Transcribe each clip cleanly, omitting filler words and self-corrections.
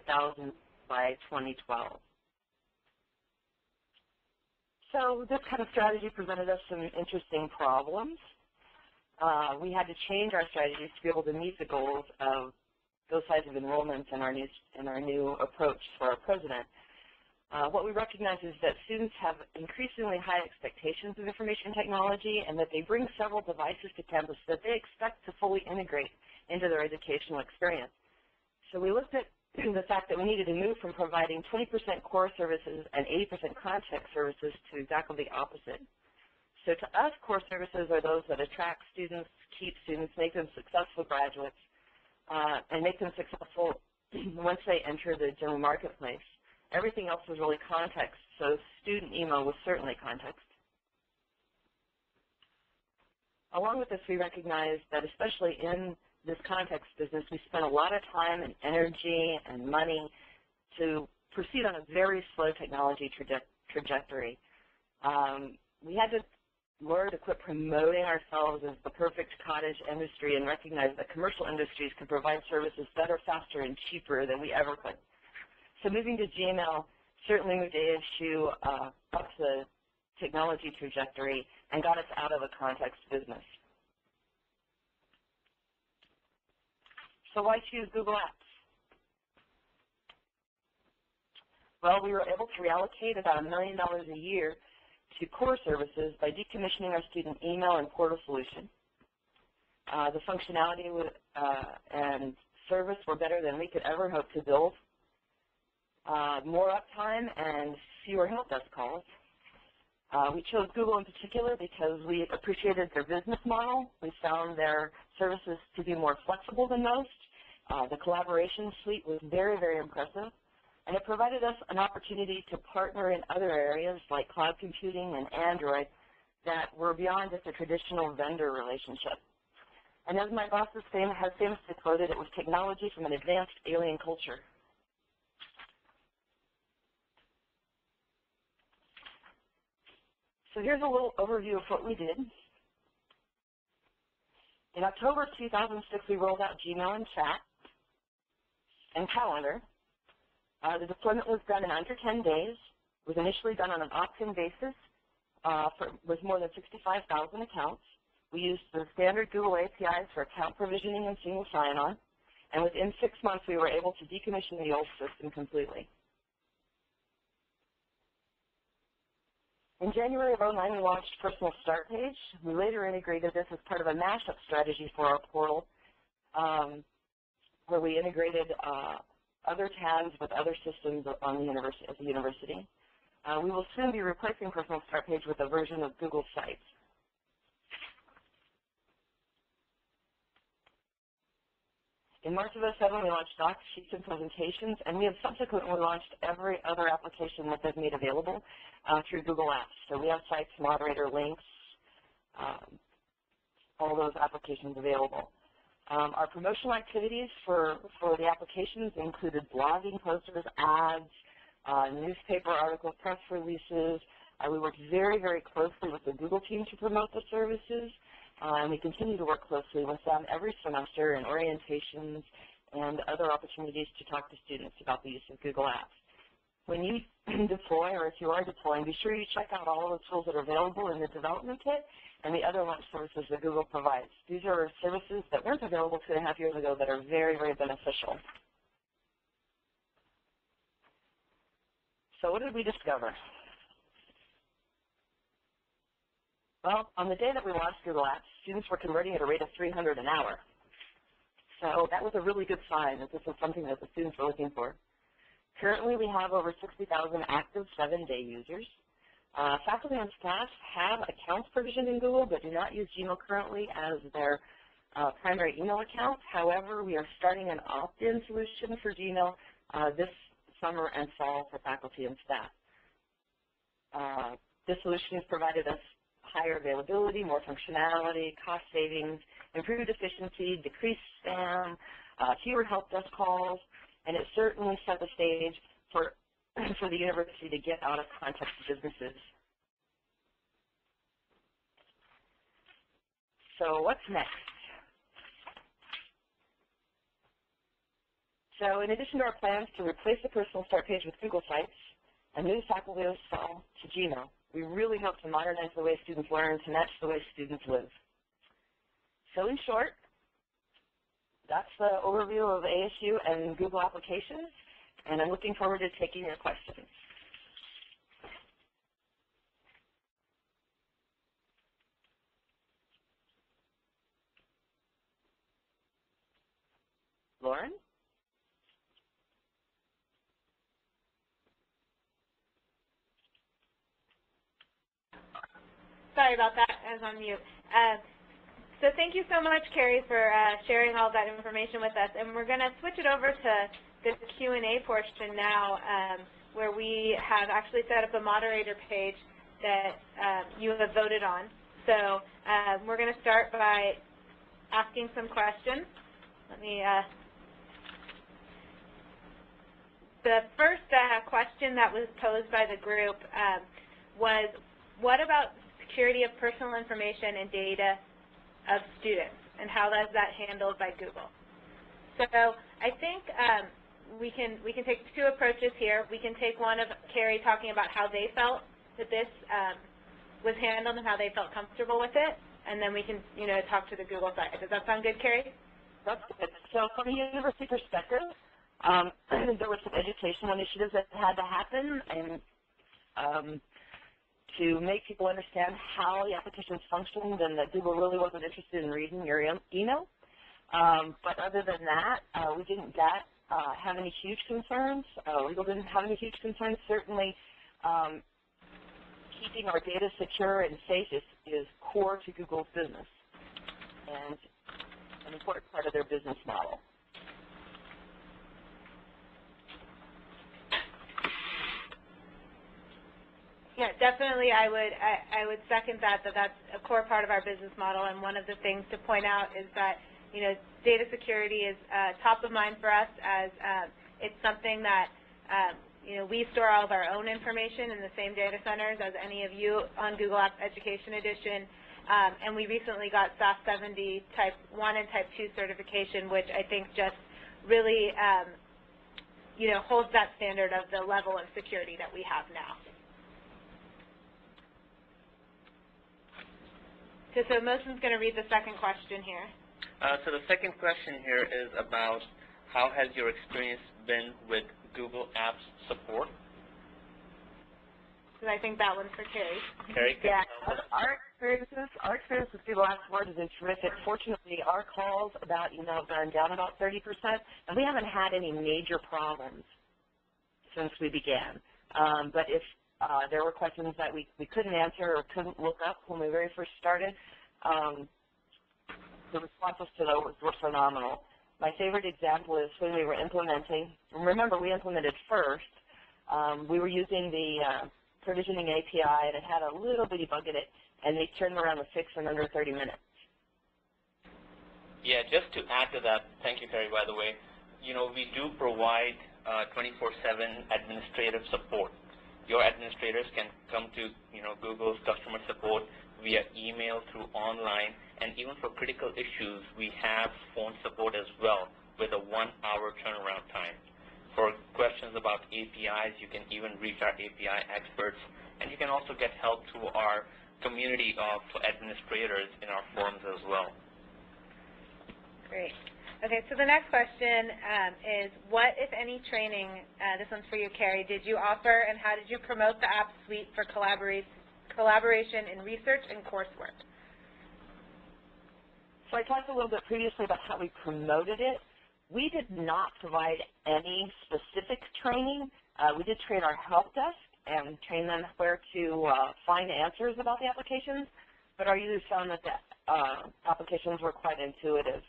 100,000 by 2012. So this kind of strategy presented us some interesting problems. We had to change our strategies to be able to meet the goals of those size of enrollments in our new approach for our president. What we recognize is that students have increasingly high expectations of information technology and that they bring several devices to campus that they expect to fully integrate into their educational experience. So we looked at the fact that we needed to move from providing 20% core services and 80% context services to exactly the opposite. So to us, core services are those that attract students, keep students, make them successful graduates, and make them successful once they enter the general marketplace. Everything else was really context, so student email was certainly context. Along with this, we recognized that especially in this context business, we spent a lot of time and energy and money to proceed on a very slow technology trajectory. We had to learn to quit promoting ourselves as the perfect cottage industry and recognize that commercial industries can provide services better, faster, and cheaper than we ever could. So moving to Gmail certainly moved ASU up the technology trajectory and got us out of the context business. So why choose Google Apps? Well, we were able to reallocate about $1 million a year to core services by decommissioning our student email and portal solution. The functionality and service were better than we could ever hope to build. More uptime and fewer help desk calls. We chose Google in particular because we appreciated their business model. We found their services to be more flexible than most. The collaboration suite was very, very impressive. And it provided us an opportunity to partner in other areas like cloud computing and Android that were beyond just a traditional vendor relationship. And as my boss has famously quoted, it was technology from an advanced alien culture. So here's a little overview of what we did. In October of 2006, we rolled out Gmail and Chat and Calendar. The deployment was done in under 10 days. It was initially done on an opt-in basis with more than 65,000 accounts. We used the standard Google APIs for account provisioning and single sign-on. And within 6 months, we were able to decommission the old system completely. In January of 2009, we launched Personal Start Page. We later integrated this as part of a mashup strategy for our portal, where we integrated other tabs with other systems on the at the university. We will soon be replacing Personal Start Page with a version of Google Sites. In March of 2007, we launched Docs, Sheets, and Presentations, and we have subsequently launched every other application that they've made available through Google Apps. So we have Sites, Moderator, Links, all those applications available. Our promotional activities for the applications included blogging, posters, ads, newspaper articles, press releases. We worked very, very closely with the Google team to promote the services. And we continue to work closely with them every semester in orientations and other opportunities to talk to students about the use of Google Apps. When you deploy, or if you are deploying, be sure you check out all of the tools that are available in the development kit and the other launch services that Google provides. These are services that weren't available 2.5 years ago that are very, very beneficial. So what did we discover? Well, on the day that we launched Google Apps, students were converting at a rate of 300 an hour. So that was a really good sign that this was something that the students were looking for. Currently, we have over 60,000 active 7-day users. Faculty and staff have accounts provisioned in Google, but do not use Gmail currently as their primary email account. However, we are starting an opt-in solution for Gmail this summer and fall for faculty and staff. This solution has provided us higher availability, more functionality, cost savings, improved efficiency, decreased spam, fewer help desk calls, and it certainly set the stage for the university to get out of context businesses. So what's next? So in addition to our plans to replace the personal start page with Google Sites and move faculty fall to Gmail, we really hope to modernize the way students learn to match the way students live. So in short, that's the overview of ASU and Google applications, and I'm looking forward to taking your questions. Lauren? Sorry about that, I was on mute. So thank you so much, Carrie, for sharing all that information with us. And we're going to switch it over to the Q&A portion now, where we have actually set up a moderator page that you have voted on. So we're going to start by asking some questions. Let me. The first question that was posed by the group was, what about security of personal information and data of students, and how is that handled by Google? So I think we can take two approaches here. We can take one of Carrie talking about how they felt that this was handled and how they felt comfortable with it, and then we can talk to the Google side. Does that sound good, Carrie? That's good. So from a university perspective, there were some educational initiatives that had to happen, and to make people understand how the applications functioned, and that Google really wasn't interested in reading your email. But other than that, we didn't have any huge concerns. Legal didn't have any huge concerns. Certainly, keeping our data secure and safe is core to Google's business and an important part of their business model. Yeah, definitely. I would second that that's a core part of our business model. And one of the things to point out is that data security is top of mind for us, as it's something that we store all of our own information in the same data centers as any of you on Google Apps Education Edition. And we recently got SAS 70 Type 1 and Type 2 certification, which I think just really holds that standard of the level of security that we have now. So Mosen's going to read the second question here. So the second question here is about how has your experience been with Google Apps support? So I think that one's for Carrie. Carrie, yeah, our experience with Google Apps support has been terrific. Fortunately, our calls about email have gone down about 30%, and we haven't had any major problems since we began. But if there were questions that we couldn't answer or couldn't look up when we very first started, the responses to those were phenomenal. My favorite example is when we were implementing, remember we implemented first, we were using the provisioning API, and it had a little bitty bug in it, and they turned around the fix in under 30 minutes. Yeah, just to add to that, thank you, Carrie, by the way, we do provide 24/7 administrative support. Your administrators can come to Google's customer support via email, through online, and even for critical issues, we have phone support as well with a 1-hour turnaround time. For questions about APIs, you can even reach our API experts, and you can also get help through our community of administrators in our forums as well. Great. Okay, so the next question is, what, if any, training, this one's for you, Carrie, did you offer, and how did you promote the app suite for collaboration in research and coursework? So I talked a little bit previously about how we promoted it. We did not provide any specific training. We did train our help desk and train them where to find answers about the applications, but our users found that the applications were quite intuitive.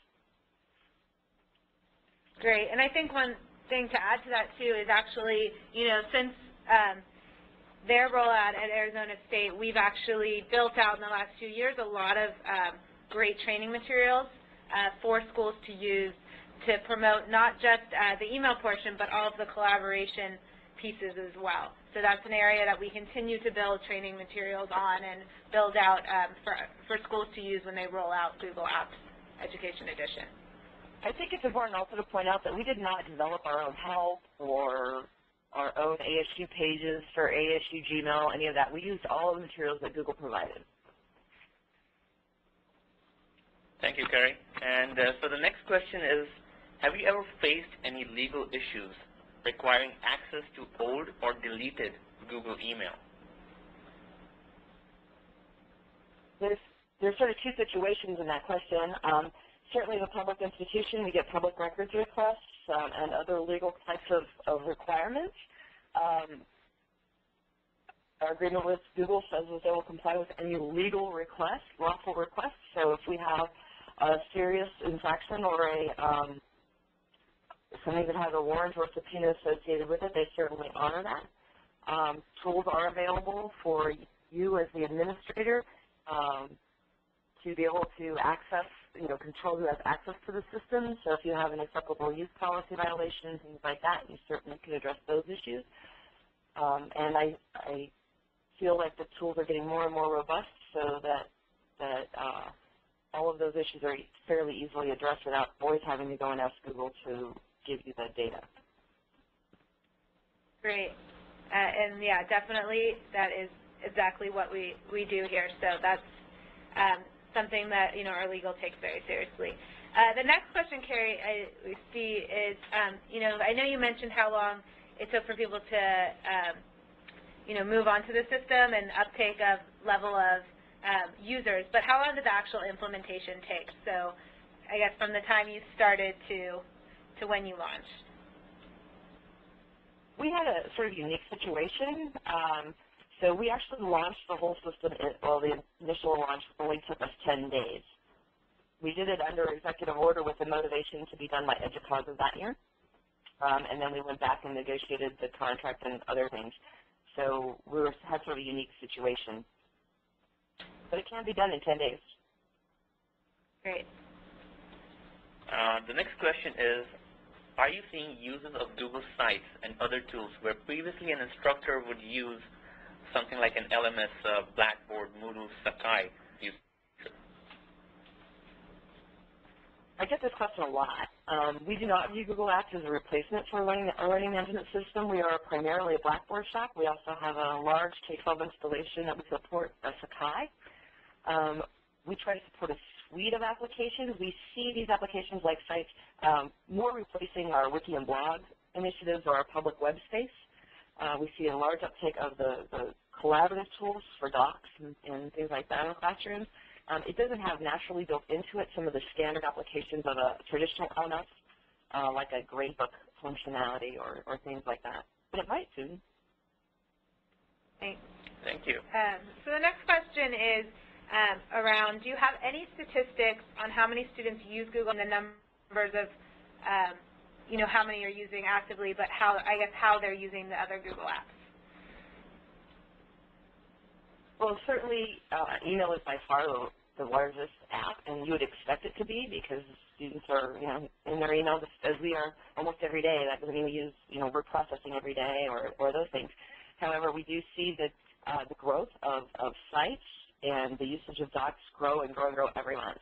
Great, and I think one thing to add to that too is actually, since their rollout at Arizona State, we've actually built out in the last few years a lot of great training materials for schools to use to promote not just the email portion, but all of the collaboration pieces as well. So that's an area that we continue to build training materials on and build out for schools to use when they roll out Google Apps Education Edition. I think it's important also to point out that we did not develop our own help or our own ASU pages for ASU Gmail, any of that. We used all of the materials that Google provided. Thank you, Carrie. And so the next question is, have you ever faced any legal issues requiring access to old or deleted Google email? There's sort of two situations in that question. Certainly the public institution, we get public records requests and other legal types of requirements. Our agreement with Google says that they will comply with any legal request, lawful request. So if we have a serious infraction or something that has a warrant or subpoena associated with it, they certainly honor that. Tools are available for you as the administrator to be able to access, control who has access to the system. So if you have an acceptable use policy violation, things like that, you certainly can address those issues. And I feel like the tools are getting more and more robust so that all of those issues are fairly easily addressed without always having to go and ask Google to give you that data. Great. And yeah, definitely that is exactly what we do here. So that's something that our legal takes very seriously. The next question, Carrie, we see is, I know you mentioned how long it took for people to, move on to the system and uptake of level of users, but how long did the actual implementation take? So I guess from the time you started to when you launched. We had a sort of unique situation. So we actually launched the whole system, the initial launch only took us 10 days. We did it under executive order with the motivation to be done by EDUCAUSE of that year. And then we went back and negotiated the contract and other things. So we had sort of a unique situation. But it can be done in 10 days. Great. The next question is, are you seeing uses of Google Sites and other tools where previously an instructor would use something like an LMS, Blackboard, Moodle, Sakai? I get this question a lot. We do not view Google Apps as a replacement for a learning management system. We are primarily a Blackboard shop. We also have a large K-12 installation that we support, Sakai. We try to support a suite of applications. We see these applications like Sites more replacing our wiki and blog initiatives or our public web space. We see a large uptake of the collaborative tools for docs and things like that in the classroom. It doesn't have naturally built into it some of the standard applications of a traditional LMS, like a gradebook functionality or things like that. But it might soon. Thanks. Thank you. So the next question is around, do you have any statistics on how many students use Google and the numbers of how many are using actively, but how they're using the other Google apps? Well, certainly email is by far the largest app, and you would expect it to be because students are, in their emails as we are almost every day. That doesn't mean we use, word processing every day or those things. However, we do see that the growth of sites and the usage of docs grow and grow and grow every month.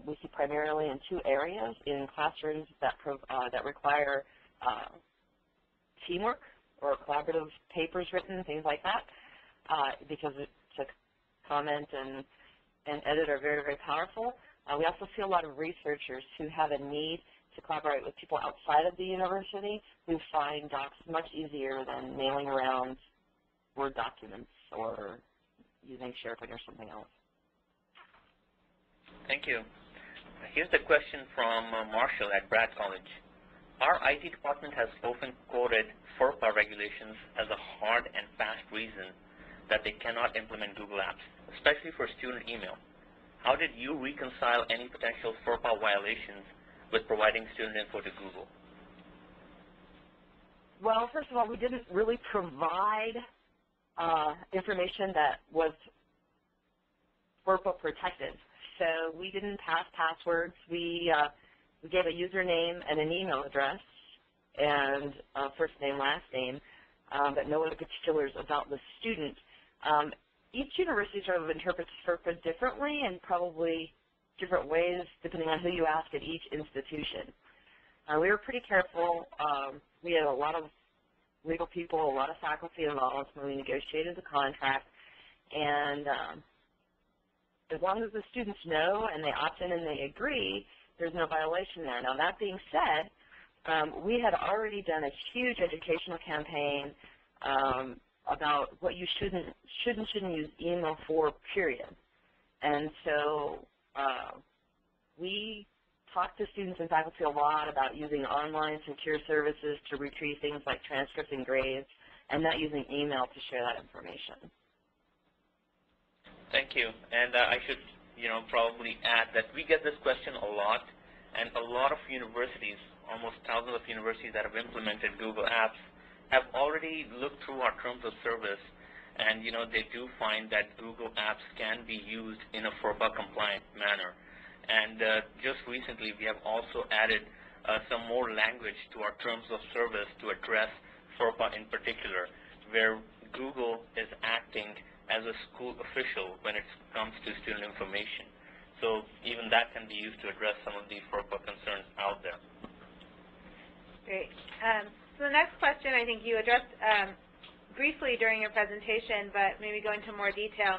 We see primarily in two areas, in classrooms that require teamwork or collaborative papers written, things like that, because to comment and edit are very, very powerful. We also see a lot of researchers who have a need to collaborate with people outside of the university who find docs much easier than mailing around Word documents or using SharePoint or something else. Thank you. Here's a question from Marshall at Brad College. Our IT department has often quoted FERPA regulations as a hard and fast reason that they cannot implement Google Apps, especially for student email. How did you reconcile any potential FERPA violations with providing student info to Google? Well, first of all, we didn't really provide information that was FERPA protected. So we didn't pass passwords. We gave a username and an email address and first name, last name, but no other particulars about the student. Each university sort of interprets FERPA differently, and probably different ways depending on who you ask at each institution. We were pretty careful. We had a lot of legal people, a lot of faculty involved when we negotiated the contract, and as long as the students know and they opt in and they agree, there's no violation there. Now, that being said, we had already done a huge educational campaign about what you shouldn't use email for, period. And so we talked to students and faculty a lot about using online secure services to retrieve things like transcripts and grades, and not using email to share that information. Thank you. And I should, probably add that we get this question a lot, and a lot of universities, almost thousands of universities that have implemented Google Apps, have already looked through our terms of service, and they do find that Google Apps can be used in a FERPA compliant manner. And just recently, we have also added some more language to our terms of service to address FERPA in particular, where Google is acting as a school official when it comes to student information. So even that can be used to address some of the FERPA concerns out there. Great. So the next question I think you addressed briefly during your presentation, but maybe go into more detail,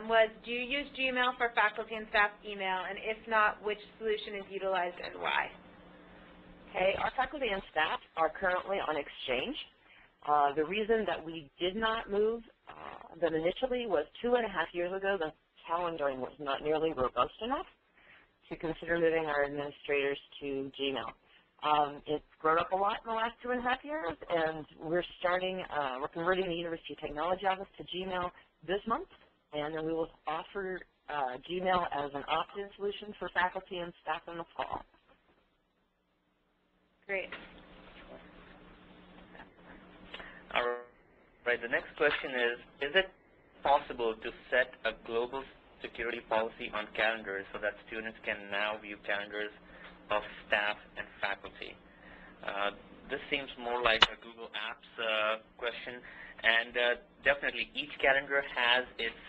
was do you use Gmail for faculty and staff email, and if not, which solution is utilized and why? Okay, our faculty and staff are currently on Exchange. The reason that we did not move them initially was 2.5 years ago, the calendaring was not nearly robust enough to consider moving our administrators to Gmail. It's grown up a lot in the last 2.5 years, and we're converting the University of Technology office to Gmail this month, and then we will offer Gmail as an opt-in solution for faculty and staff in the fall. Great. All right, the next question is it possible to set a global security policy on calendars so that students can now view calendars of staff and faculty? This seems more like a Google Apps question, and definitely each calendar has its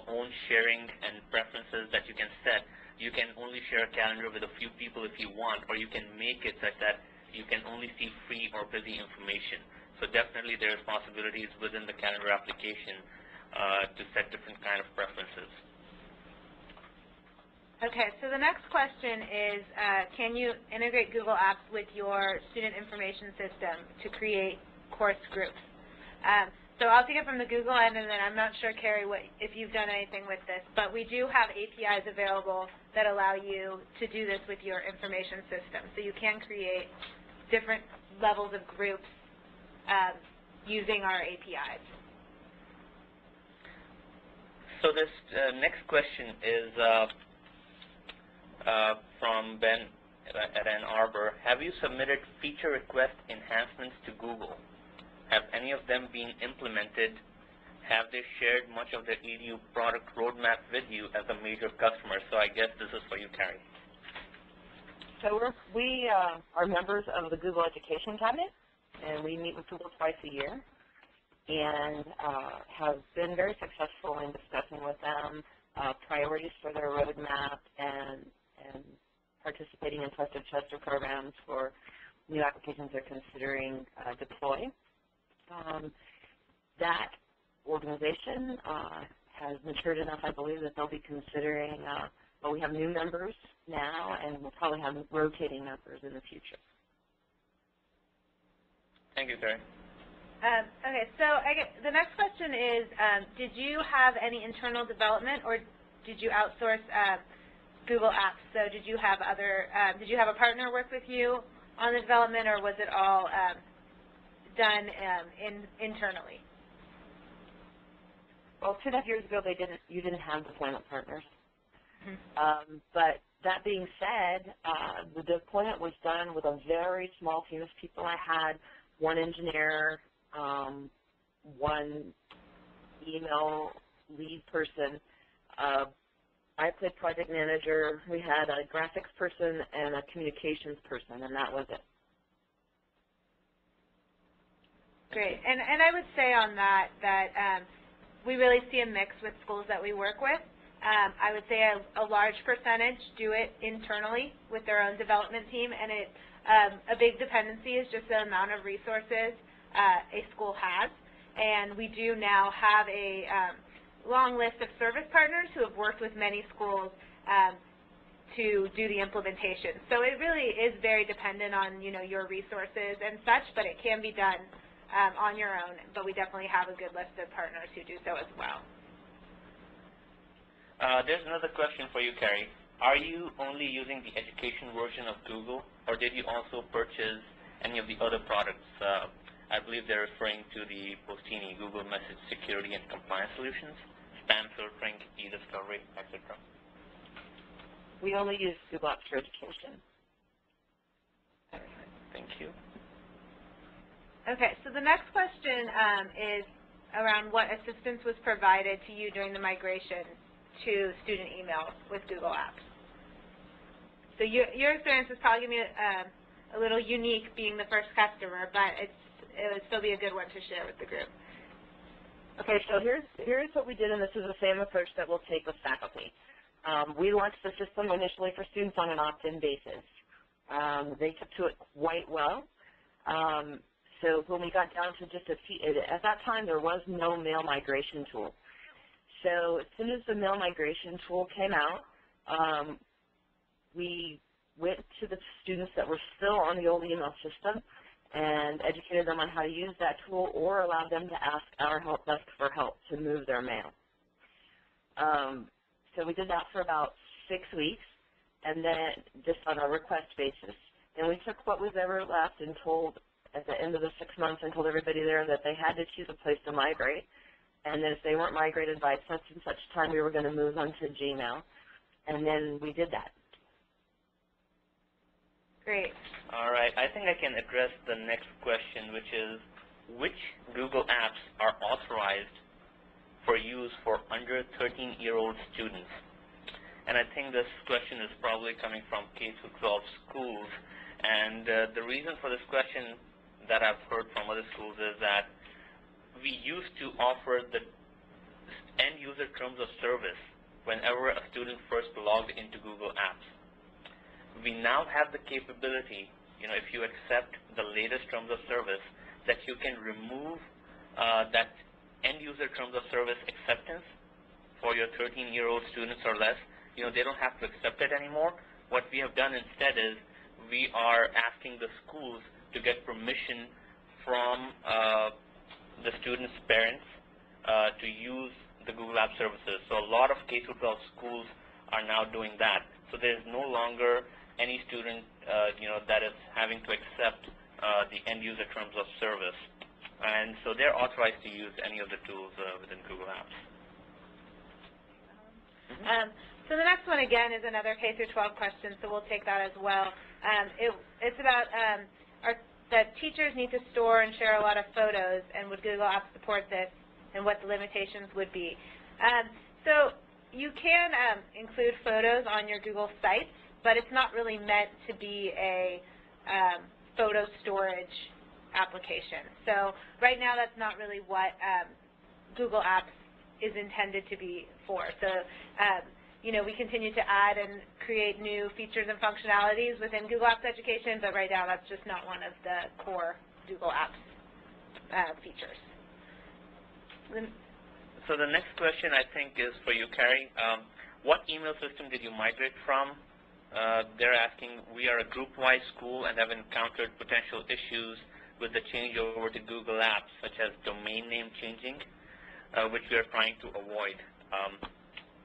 own sharing and preferences that you can set. You can only share a calendar with a few people if you want, or you can make it such that you can only see free or busy information. So definitely there's possibilities within the calendar application to set different kind of preferences. Okay, so the next question is, can you integrate Google Apps with your student information system to create course groups? So I'll take it from the Google end, and then I'm not sure, Carrie, if you've done anything with this, but we do have APIs available that allow you to do this with your information system. So you can create different levels of groups using our APIs. So this next question is from Ben at Ann Arbor. Have you submitted feature request enhancements to Google? Have any of them been implemented? Have they shared much of their EDU product roadmap with you as a major customer? So I guess this is for you, Carrie. So we are members of the Google Education Cabinet, and we meet with Google twice a year, and have been very successful in discussing with them priorities for their roadmap and participating in trusted tester programs for new applications they're considering deploy. That organization has matured enough, I believe, that they'll be considering, well, we have new members now, and we'll probably have rotating members in the future. Thank you, Carrie. Okay, so the next question is, did you have any internal development, or did you outsource Google Apps? So did you have a partner work with you on the development, or was it all done internally? Well, 2.5 years ago, you didn't have deployment partners. Mm-hmm. But that being said, the deployment was done with a very small team of people. I had one engineer, one email lead person. I played project manager. We had a graphics person and a communications person, and that was it. Great. And I would say on that we really see a mix with schools that we work with. I would say a large percentage do it internally with their own development team, and a big dependency is just the amount of resources a school has. And we do now have a long list of service partners who have worked with many schools to do the implementation. So it really is very dependent on, your resources and such, but it can be done on your own. But we definitely have a good list of partners who do so as well. There's another question for you, Carrie. Are you only using the education version of Google, or did you also purchase any of the other products? I believe they're referring to the Postini, Google Message Security and Compliance Solutions, spam filtering, e-discovery, etc. We only use Google Apps for Education. Thank you. Okay, so the next question is around what assistance was provided to you during the migration to student emails with Google Apps. So your experience is probably going to be a little unique being the first customer, but it would still be a good one to share with the group. Okay, so here's what we did, and this is the same approach that we'll take with faculty. We launched the system initially for students on an opt-in basis. They took to it quite well. So when we got down to just at that time there was no mail migration tool. So as soon as the mail migration tool came out, we went to the students that were still on the old email system and educated them on how to use that tool, or allowed them to ask our help desk for help to move their mail. So we did that for about 6 weeks, and then just on a request basis. And we took what was ever left and told at the end of the 6 months and told everybody there that they had to choose a place to migrate, and that if they weren't migrated by such and such time, we were going to move them to Gmail. And then we did that. Great. All right. I think I can address the next question, which is, which Google apps are authorized for use for under 13-year-old students? And I think this question is probably coming from K-12 schools. And the reason for this question that I've heard from other schools is that we used to offer the end-user terms of service whenever a student first logged into Google Apps. We now have the capability, if you accept the latest terms of service, that you can remove that end-user terms of service acceptance for your 13-year-old students or less. They don't have to accept it anymore. What we have done instead is we are asking the schools to get permission from the students' parents to use the Google Apps services. So a lot of K-12 schools are now doing that. So there's no longer any student that is having to accept the end-user terms of service. And so they're authorized to use any of the tools within Google Apps. So the next one, again, is another K-12 question, so we'll take that as well. It's about that teachers need to store and share a lot of photos, and would Google Apps support this, and what the limitations would be. So you can include photos on your Google sites, but it's not really meant to be a photo storage application. So right now that's not really what Google Apps is intended to be for. So we continue to add and create new features and functionalities within Google Apps Education, but right now that's just not one of the core Google Apps features. So the next question, I think, is for you, Carrie. What email system did you migrate from? They're asking, we are a group-wide school and have encountered potential issues with the changeover to Google Apps, such as domain name changing, which we are trying to avoid.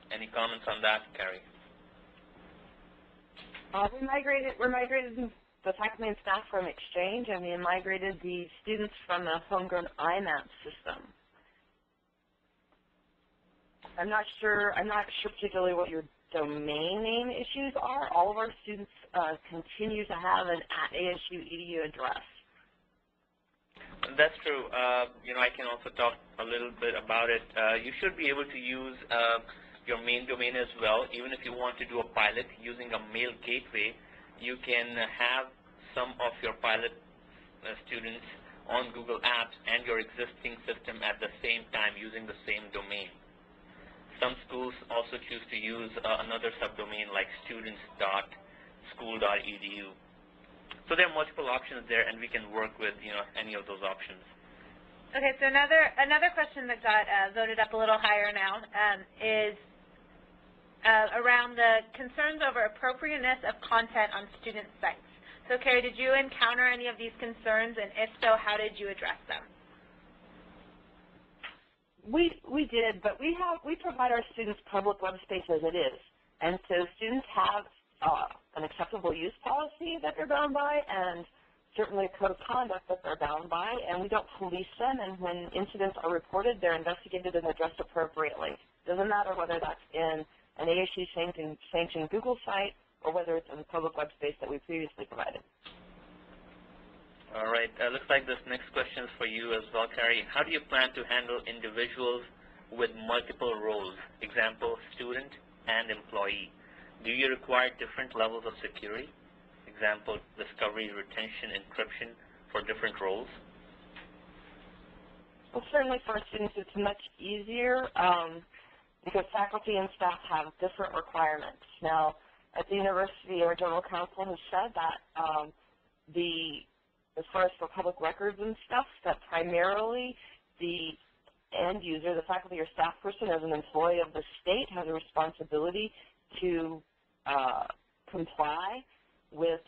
Any comments on that, Carrie? We're migrated the faculty and staff from Exchange, and we migrated the students from the homegrown IMAP system. I'm not sure particularly what your domain name issues are. All of our students continue to have an @ASU.edu address. That's true. I can also talk a little bit about it. You should be able to use your main domain as well. Even if you want to do a pilot using a mail gateway, you can have some of your pilot students on Google Apps and your existing system at the same time using the same domain. Some schools also choose to use another subdomain like students.school.edu. So there are multiple options there, and we can work with any of those options. Okay, so another question that got voted up a little higher now is around the concerns over appropriateness of content on student sites. So, Carrie, did you encounter any of these concerns, and if so, how did you address them? We did, but we provide our students public web space as it is, and so students have an acceptable use policy that they're bound by, and certainly a code of conduct that they're bound by, and we don't police them, and when incidents are reported, they're investigated and addressed appropriately. Doesn't matter whether that's in an ASU-sanctioned Google site or whether it's in the public web space that we previously provided. All right. Looks like this next question is for you as well, Carrie. How do you plan to handle individuals with multiple roles, example, student and employee? Do you require different levels of security? Example, discovery, retention, encryption for different roles? Well, certainly for our students it's much easier because faculty and staff have different requirements. Now, at the university, our general counsel has said that as far as for public records and stuff, that primarily the end user, the faculty or staff person as an employee of the state has a responsibility to comply with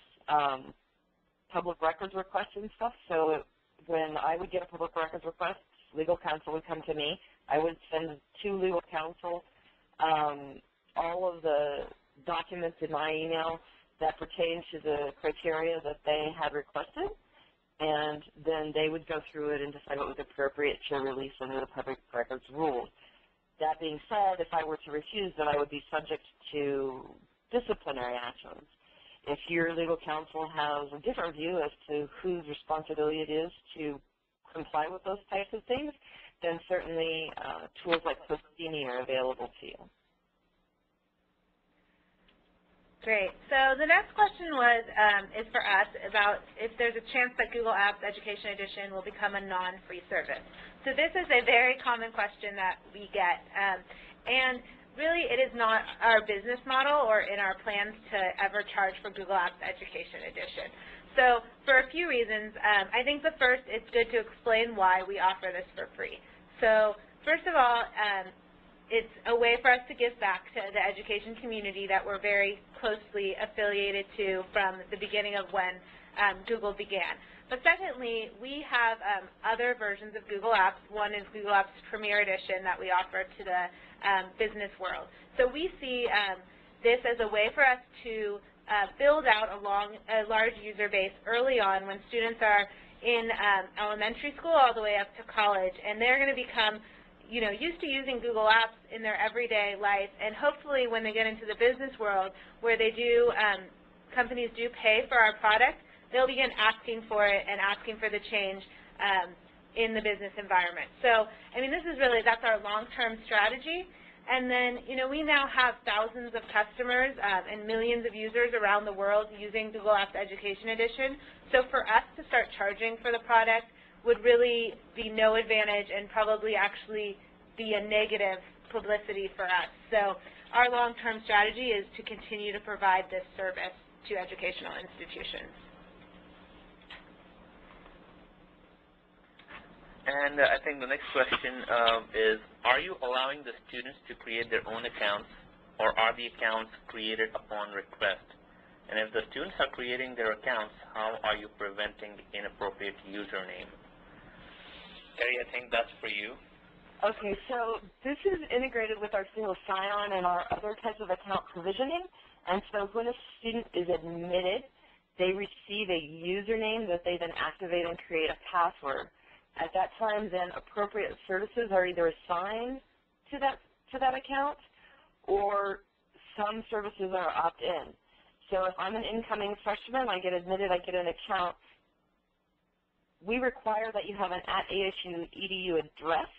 public records requests and stuff. So when I would get a public records request, legal counsel would come to me. I would send to legal counsel all of the documents in my email that pertain to the criteria that they had requested, and then they would go through it and decide what was appropriate to release under the public records rules. That being said, if I were to refuse, then I would be subject to disciplinary actions. If your legal counsel has a different view as to whose responsibility it is to comply with those types of things, then certainly tools like Gracefully are available to you. Great. So the next question is for us about if there's a chance that Google Apps Education Edition will become a non-free service. So this is a very common question that we get. And really it is not our business model or in our plans to ever charge for Google Apps Education Edition. So for a few reasons, I think the first, it's good to explain why we offer this for free. So first of all, it's a way for us to give back to the education community that we're very closely affiliated to from the beginning of when Google began. But secondly, we have other versions of Google Apps. One is Google Apps Premier Edition that we offer to the business world. So we see this as a way for us to build out a large user base early on when students are in elementary school all the way up to college, and they're going to become used to using Google Apps in their everyday life, and hopefully when they get into the business world where they do, companies do pay for our product, they'll begin asking for it and asking for the change in the business environment. So, I mean, that's our long-term strategy. And then, we now have thousands of customers and millions of users around the world using Google Apps Education Edition. So for us to start charging for the product would really be no advantage and probably actually be a negative publicity for us. So our long-term strategy is to continue to provide this service to educational institutions. And I think the next question is, are you allowing the students to create their own accounts, or are the accounts created upon request? And if the students are creating their accounts, how are you preventing inappropriate username? Carrie, I think that's for you. Okay, so this is integrated with our single sign-on and our other types of account provisioning. And so when a student is admitted, they receive a username that they then activate and create a password. At that time, then appropriate services are either assigned to that account, or some services are opt-in. So if I'm an incoming freshman, I get admitted, I get an account. We require that you have an @ASU.edu address,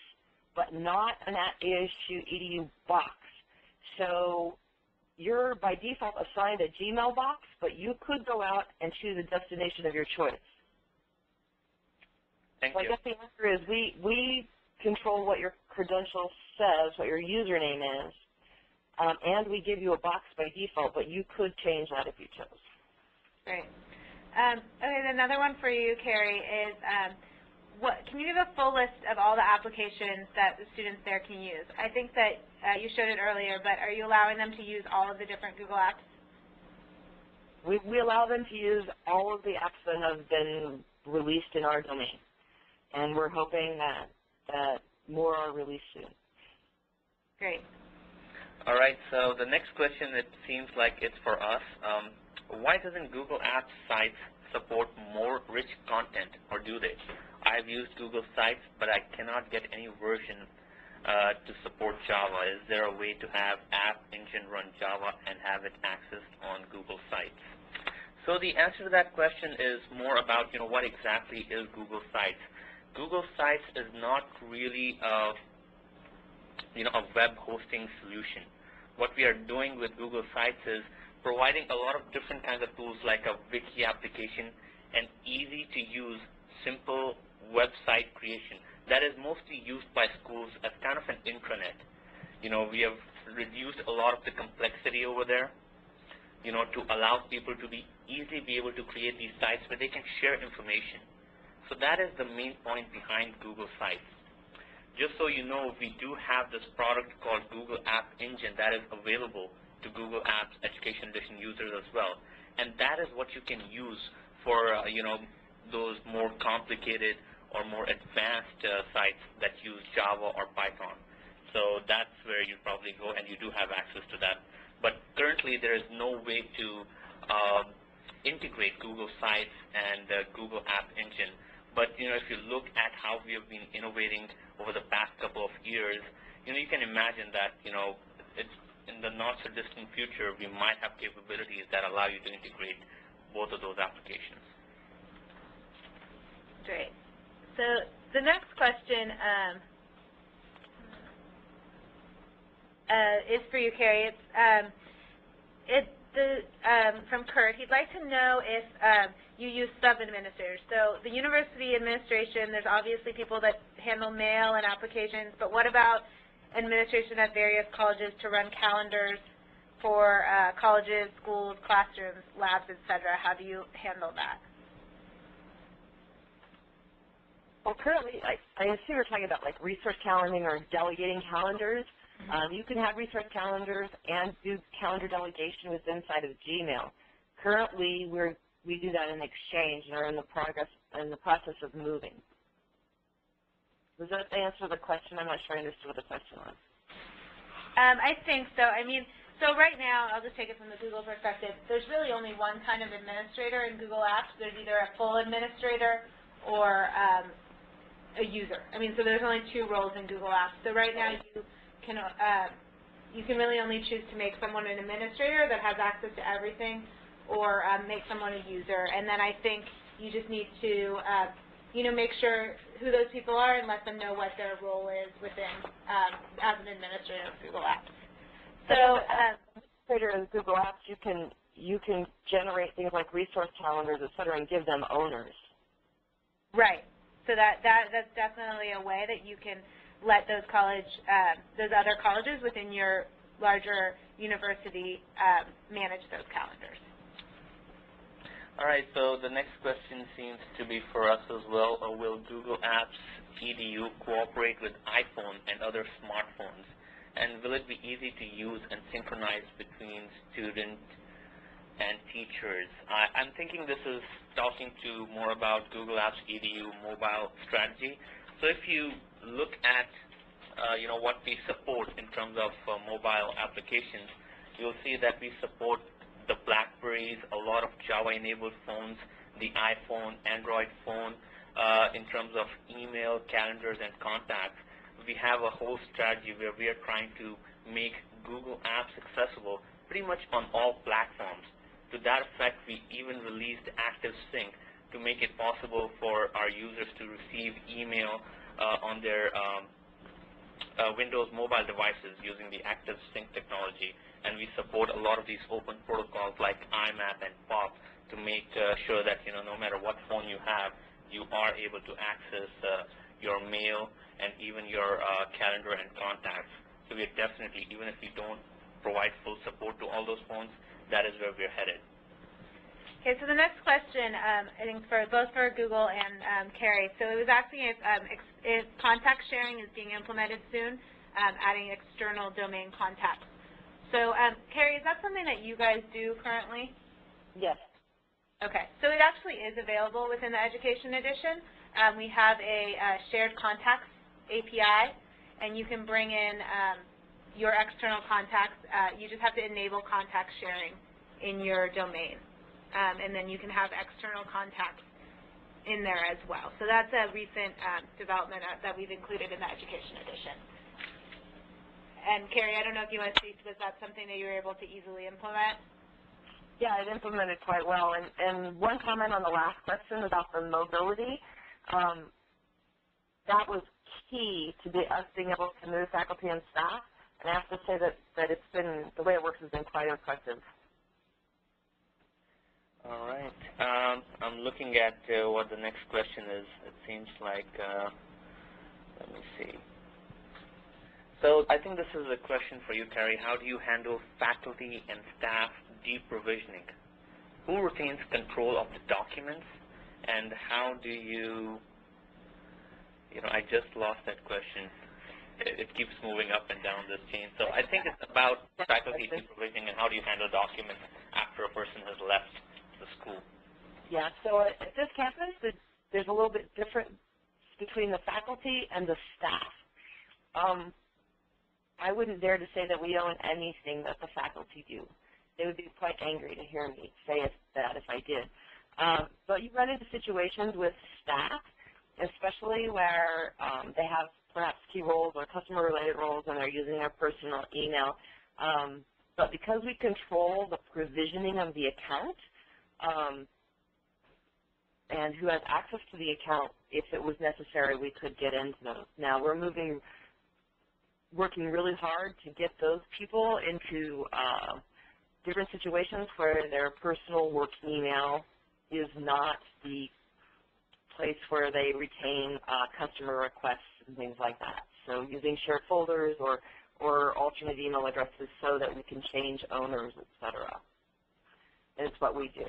but not an @ASU.edu box. So you're by default assigned a Gmail box, but you could go out and choose a destination of your choice. Thank so you. I guess the answer is we control what your credential says, what your username is, and we give you a box by default, but you could change that if you chose. Great. Okay, another one for you, Carrie, is can you give a full list of all the applications that the students there can use? I think that you showed it earlier, but are you allowing them to use all of the different Google apps? We allow them to use all of the apps that have been released in our domain, and we're hoping that more are released soon. Great. All right, so the next question, it seems like it's for us. Why doesn't Google Apps sites support more rich content, or do they? I've used Google Sites, but I cannot get any version to support Java. Is there a way to have App Engine run Java and have it accessed on Google Sites? So the answer to that question is more about, what exactly is Google Sites? Google Sites is not really a web hosting solution. What we are doing with Google Sites is providing a lot of different kinds of tools like a wiki application and easy-to-use, simple website creation that is mostly used by schools as kind of an intranet. We have reduced a lot of the complexity over there, to allow people to easily be able to create these sites where they can share information. So that is the main point behind Google Sites. Just so you know, we do have this product called Google App Engine that is available to Google Apps Education Edition users as well. And that is what you can use for, those more complicated or more advanced sites that use Java or Python. So that's where you probably go, and you do have access to that. But currently, there is no way to integrate Google Sites and Google App Engine. But, if you look at how we have been innovating over the past couple of years, you can imagine that, it's in the not-so-distant future, we might have capabilities that allow you to integrate both of those applications. Great. So the next question is for you, Carrie. It's from Kurt. He'd like to know if you use sub-administrators. So the university administration, there's obviously people that handle mail and applications, but what about administration at various colleges to run calendars for colleges, schools, classrooms, labs, etc.? How do you handle that? Well, currently, I assume you're talking about like resource calendaring or delegating calendars. You can have resource calendars and do calendar delegation within inside of Gmail. Currently, we do that in Exchange and are in the process of moving. Does that answer the question? I'm not sure I understood what the question was. I think so. So right now, I'll just take it from the Google perspective. There's really only one kind of administrator in Google Apps. There's either a full administrator or a user. So there's only two roles in Google Apps. So right now, you can really only choose to make someone an administrator that has access to everything, or make someone a user. And then I think you just need to make sure who those people are and let them know what their role is within as an administrator of Google Apps. So, administrator of Google Apps, you can generate things like resource calendars, et cetera, and give them owners. Right. So that's definitely a way that you can let those other colleges within your larger university manage those calendars. All right, so the next question seems to be for us as well. Will Google Apps EDU cooperate with iPhone and other smartphones? And will it be easy to use and synchronize between student and teachers? I'm thinking this is talking to more about Google Apps EDU mobile strategy. So if you look at what we support in terms of mobile applications, you'll see that we support the BlackBerries, a lot of Java-enabled phones, the iPhone, Android phone. In terms of email, calendars, and contacts, we have a whole strategy where we are trying to make Google Apps accessible pretty much on all platforms. To that effect, we even released Active Sync to make it possible for our users to receive email on their Windows mobile devices using the Active Sync technology. And we support a lot of these open protocols like IMAP and POP to make sure that no matter what phone you have, you are able to access your mail, and even your calendar and contacts. So we're definitely, even if we don't provide full support to all those phones, that is where we're headed. Okay, so the next question, I think both for Google and Carrie. So it was asking if contact sharing is being implemented soon, adding external domain contacts. So Carrie, is that something that you guys do currently? Yes. Okay, so it actually is available within the Education Edition. We have a shared contacts API, and you can bring in your external contacts. You just have to enable contact sharing in your domain. And then you can have external contacts in there as well. So that's a recent development that we've included in the Education Edition. And Carrie, I don't know if you want to speak, was that something that you were able to easily implement? Yeah, it implemented quite well. And one comment on the last question about the mobility, that was key to us being able to move faculty and staff. And I have to say that it's been, the way it works has been quite impressive. All right. I'm looking at what the next question is. It seems like, let me see. So I think this is a question for you, Carrie. How do you handle faculty and staff deprovisioning? Who retains control of the documents, and how do you, I just lost that question. It keeps moving up and down this chain. So I think it's about faculty deprovisioning and how do you handle documents after a person has left the school. Yeah, so at this campus, there's a little bit different between the faculty and the staff. I wouldn't dare to say that we own anything that the faculty do. They would be quite angry to hear me say that if I did. But you run into situations with staff, especially where they have perhaps key roles or customer-related roles and they're using their personal email. But because we control the provisioning of the account, and who has access to the account, if it was necessary, we could get into those. Now, we're working really hard to get those people into different situations where their personal work email is not the place where they retain customer requests and things like that. So using shared folders or alternate email addresses so that we can change owners, et cetera. And it's what we do.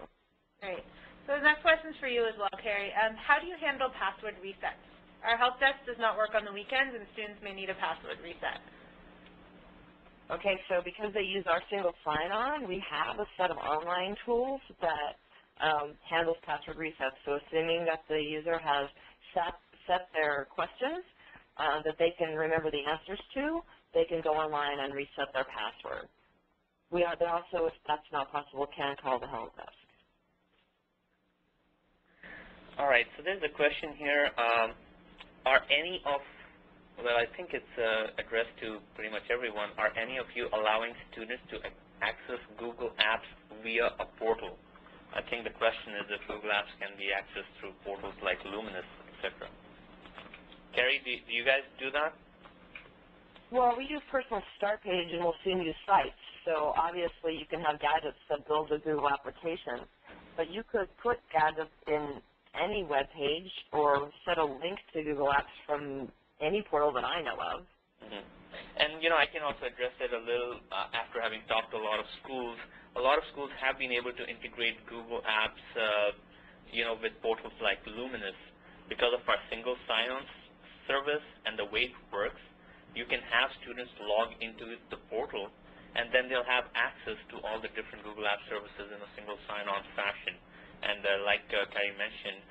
Great. So the next question is for you as well, Carrie. How do you handle password resets? Our help desk does not work on the weekends, and students may need a password reset. Okay, so because they use our single sign-on, we have a set of online tools that handles password resets. So assuming that the user has set their questions that they can remember the answers to, they can go online and reset their password. They also, if that's not possible, can call the help desk. All right, so there's a question here. Are any of, well, I think it's addressed to pretty much everyone, are any of you allowing students to access Google Apps via a portal? I think the question is if Google Apps can be accessed through portals like Luminous, etc. Carrie, do you guys do that? Well, we use Personal Start Page and we'll soon use Sites. So obviously you can have gadgets that build a Google application, but you could put gadgets in any web page or set a link to Google Apps from any portal that I know of. Mm-hmm. And, I can also address it a little after having talked to a lot of schools. A lot of schools have been able to integrate Google Apps, with portals like Luminous. Because of our single sign-on service and the way it works, you can have students log into the portal, and then they'll have access to all the different Google Apps services in a single sign-on fashion. And like Carrie mentioned,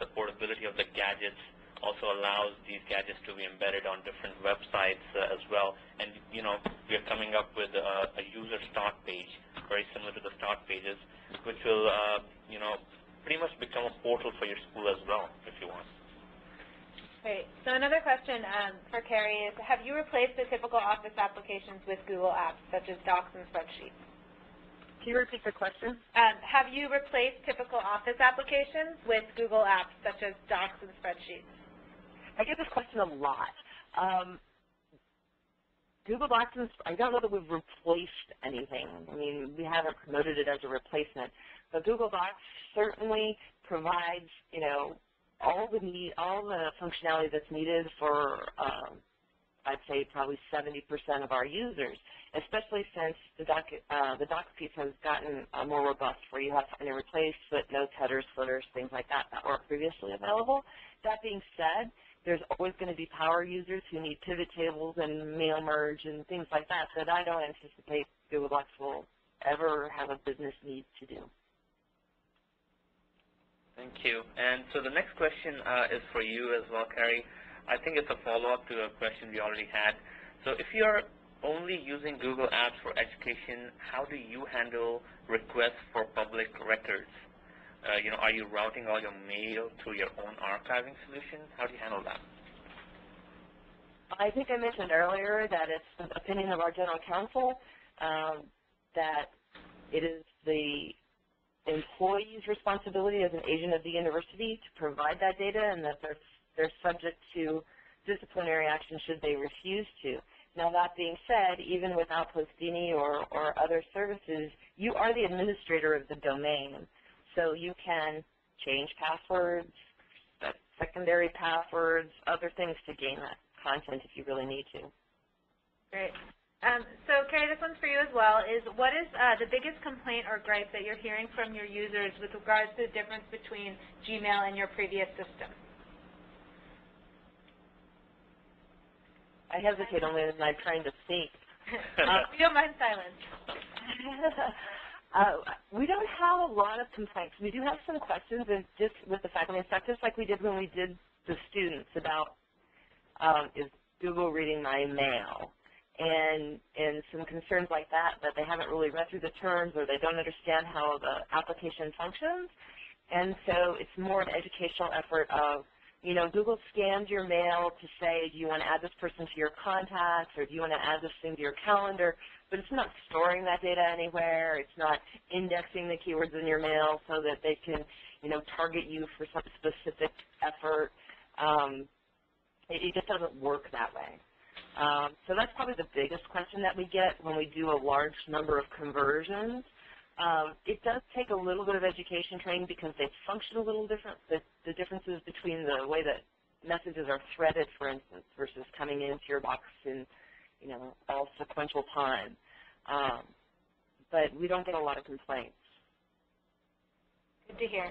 the portability of the gadgets also allows these gadgets to be embedded on different websites as well. And, we're coming up with a user start page, very similar to the start pages, which will, pretty much become a portal for your school as well, if you want. Great. So another question for Carrie is, have you replaced the typical Office applications with Google Apps, such as Docs and Spreadsheets? Can you repeat the question? Have you replaced typical Office applications with Google Apps, such as Docs and Spreadsheets? I get this question a lot. Google Docs, I don't know that we've replaced anything. I mean, we haven't promoted it as a replacement. But Google Docs certainly provides, all the functionality that's needed for, I'd say, probably 70% of our users, especially since the docs piece has gotten more robust, where you have to kind of replace footnotes, headers, footers, things like that weren't previously available. That being said, there's always going to be power users who need pivot tables and mail merge and things like that I don't anticipate Google Docs will ever have a business need to do. Thank you. And so the next question is for you as well, Carrie. I think it's a follow-up to a question we already had. So if you're only using Google Apps for education, how do you handle requests for public records? Are you routing all your mail through your own archiving solution? How do you handle that? I think I mentioned earlier that it's the opinion of our general counsel that it is the employee's responsibility as an agent of the university to provide that data, and that they're subject to disciplinary action should they refuse to. Now, that being said, even without Postini or other services, you are the administrator of the domain. So you can change passwords, secondary passwords, other things to gain that content if you really need to. Great. So, Carrie, this one's for you as well, is what is the biggest complaint or gripe that you're hearing from your users with regards to the difference between Gmail and your previous system? I hesitate only as I'm trying to think. We don't mind silence. We don't have a lot of complaints. We do have some questions, and just with the faculty and staff, just like we did when we did the students about is Google reading my mail, and some concerns like that they haven't really read through the terms or they don't understand how the application functions. And so it's more an educational effort of, Google scans your mail to say, do you want to add this person to your contacts, or do you want to add this thing to your calendar? But it's not storing that data anywhere. It's not indexing the keywords in your mail so that they can, target you for some specific effort. It just doesn't work that way. So that's probably the biggest question that we get when we do a large number of conversions. It does take a little bit of education training because they function a little different. The differences between the way that messages are threaded, for instance, versus coming into your box in, all sequential time. But we don't get a lot of complaints. Good to hear.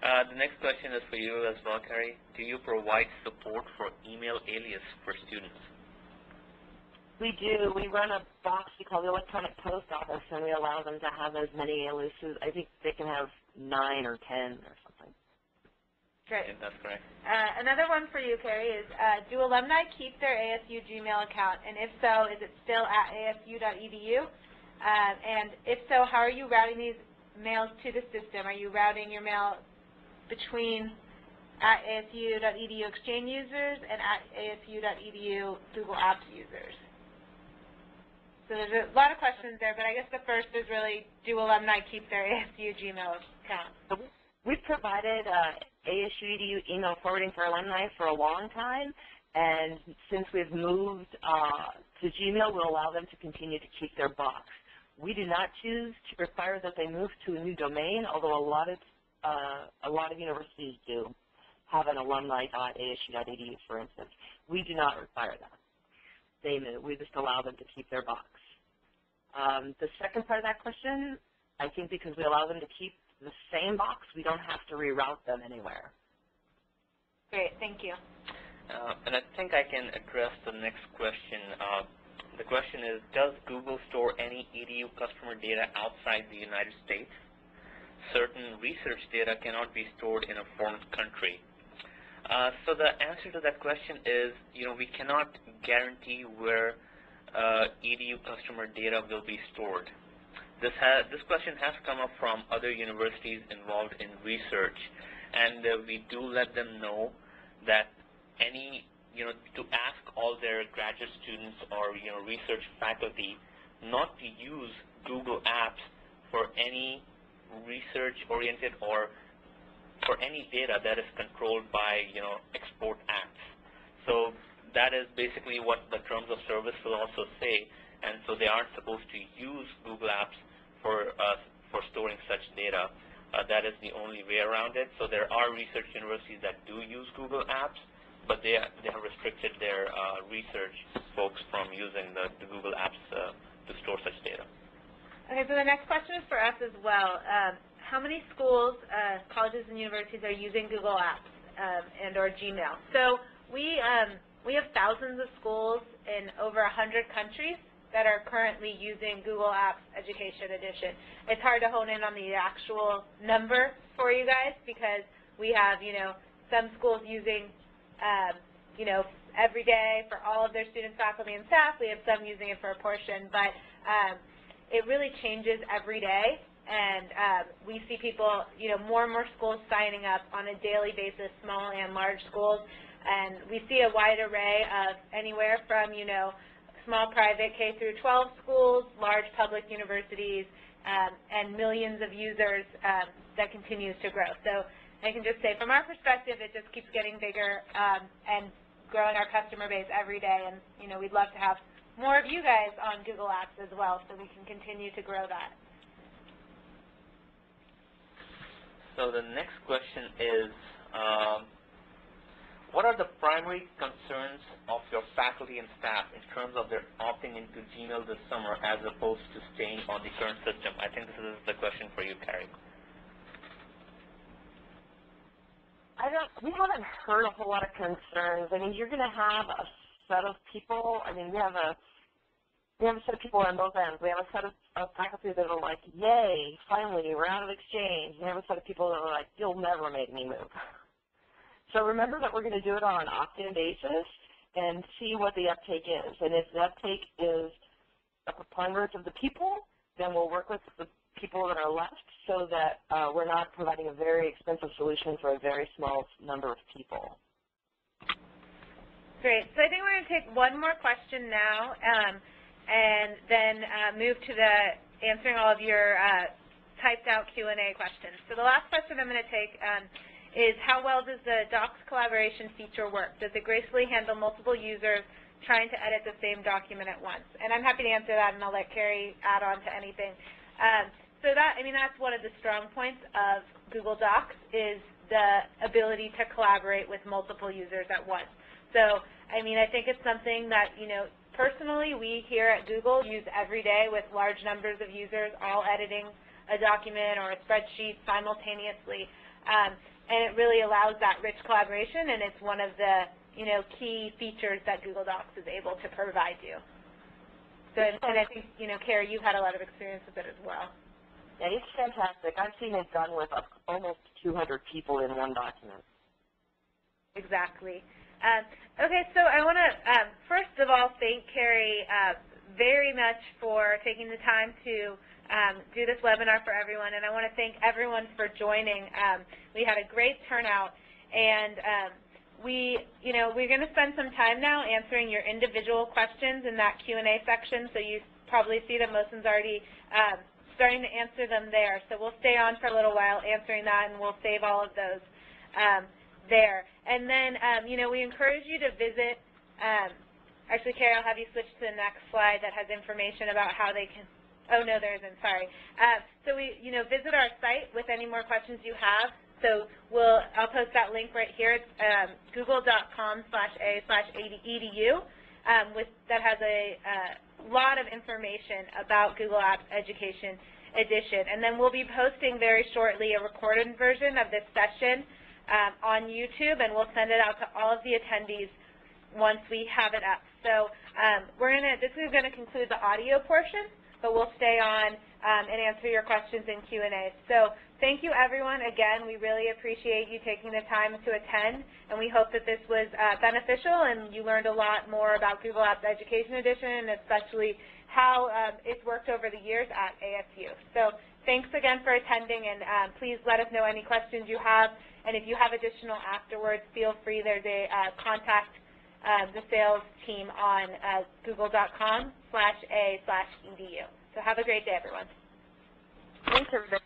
The next question is for you as well, Carrie. Do you provide support for email alias for students? We do. We run a box we call the electronic post office, and we allow them to have as many aliases. I think they can have 9 or 10 or something. Great. Yeah, that's correct. Another one for you, Carrie, is do alumni keep their ASU Gmail account? And if so, is it still at asu.edu? And if so, how are you routing these mails to the system? Are you routing your mail between at asu.edu Exchange users and at asu.edu Google Apps users? So there's a lot of questions there, but I guess the first is really, do alumni keep their ASU Gmail account? We've provided ASU.edu email forwarding for alumni for a long time, and since we've moved to Gmail, we'll allow them to continue to keep their box. We do not choose to require that they move to a new domain, although a lot of universities do have an alumni.asu.edu, for instance. We do not require that. They move. We just allow them to keep their box. The second part of that question, I think because we allow them to keep the same box, we don't have to reroute them anywhere. Great, thank you. And I think I can address the next question. The question is, does Google store any EDU customer data outside the United States? Certain research data cannot be stored in a foreign country. So the answer to that question is, we cannot guarantee where EDU customer data will be stored. This question has come up from other universities involved in research, and we do let them know that to ask all their graduate students or research faculty not to use Google Apps for any research-oriented or for any data that is controlled by export apps. So that is basically what the terms of service will also say, and so they aren't supposed to use Google Apps for storing such data. that is the only way around it. So there are research universities that do use Google Apps, but they have restricted their research folks from using the Google Apps to store such data. Okay, so the next question is for us as well. How many schools, colleges, and universities are using Google Apps and or Gmail? So we have thousands of schools in over 100 countries that are currently using Google Apps Education Edition. It's hard to hone in on the actual number for you guys because we have, some schools using every day for all of their students, faculty, and staff. We have some using it for a portion, but it really changes every day, and we see people, more and more schools signing up on a daily basis, small and large schools, and we see a wide array of anywhere from, small private K through 12 schools, large public universities, and millions of users that continues to grow. So I can just say from our perspective, it just keeps getting bigger and growing our customer base every day, and we'd love to have more of you guys on Google Apps as well so we can continue to grow that. So the next question is, what are the primary concerns of your faculty and staff in terms of their opting into Gmail this summer as opposed to staying on the current system? I think this is the question for you, Carrie. We haven't heard a whole lot of concerns. I mean, you're going to have a set of people. I mean, we have a set of people on both ends. We have a set of faculty that are like, yay, finally, we're out of Exchange. And we have a set of people that are like, you'll never make me move. So remember that we're going to do it on an opt-in basis and see what the uptake is. And if the uptake is a preponderance of the people, then we'll work with the people that are left so that we're not providing a very expensive solution for a very small number of people. Great. So I think we're going to take one more question now and then move to the answering all of your typed out Q&A questions. So the last question I'm going to take is how well does the Docs collaboration feature work? Does it gracefully handle multiple users trying to edit the same document at once? And I'm happy to answer that, and I'll let Carrie add on to anything. So that, that's one of the strong points of Google Docs is the ability to collaborate with multiple users at once. So, I think it's something that, personally we here at Google use every day with large numbers of users all editing a document or a spreadsheet simultaneously. And it really allows that rich collaboration, and it's one of the, key features that Google Docs is able to provide you. So, and I think, Carrie, you've had a lot of experience with it as well. Yeah, it's fantastic. I've seen it done with almost 200 people in one document. Exactly. Okay, so I want to, first of all, thank Carrie very much for taking the time to do this webinar for everyone, and I want to thank everyone for joining. We had a great turnout, and we're going to spend some time now answering your individual questions in that Q&A section, so you probably see that Mosin's already starting to answer them there. So we'll stay on for a little while answering that, and we'll save all of those there. And then, we encourage you to visit, actually, Carrie, I'll have you switch to the next slide that has information about how they can, oh, no, there isn't, sorry. So visit our site with any more questions you have. So I'll post that link right here. It's google.com/a/edu that has a lot of information about Google Apps Education Edition. And then we'll be posting very shortly a recorded version of this session on YouTube, and we'll send it out to all of the attendees once we have it up. So this is going to conclude the audio portion, but we'll stay on and answer your questions in Q&A. So thank you, everyone. Again, we really appreciate you taking the time to attend, and we hope that this was beneficial and you learned a lot more about Google Apps Education Edition, and especially how it's worked over the years at ASU. So thanks again for attending, and please let us know any questions you have, and if you have additional afterwards, feel free. There's a contact the sales team on google.com/a/edu. So have a great day, everyone. Thanks, everybody.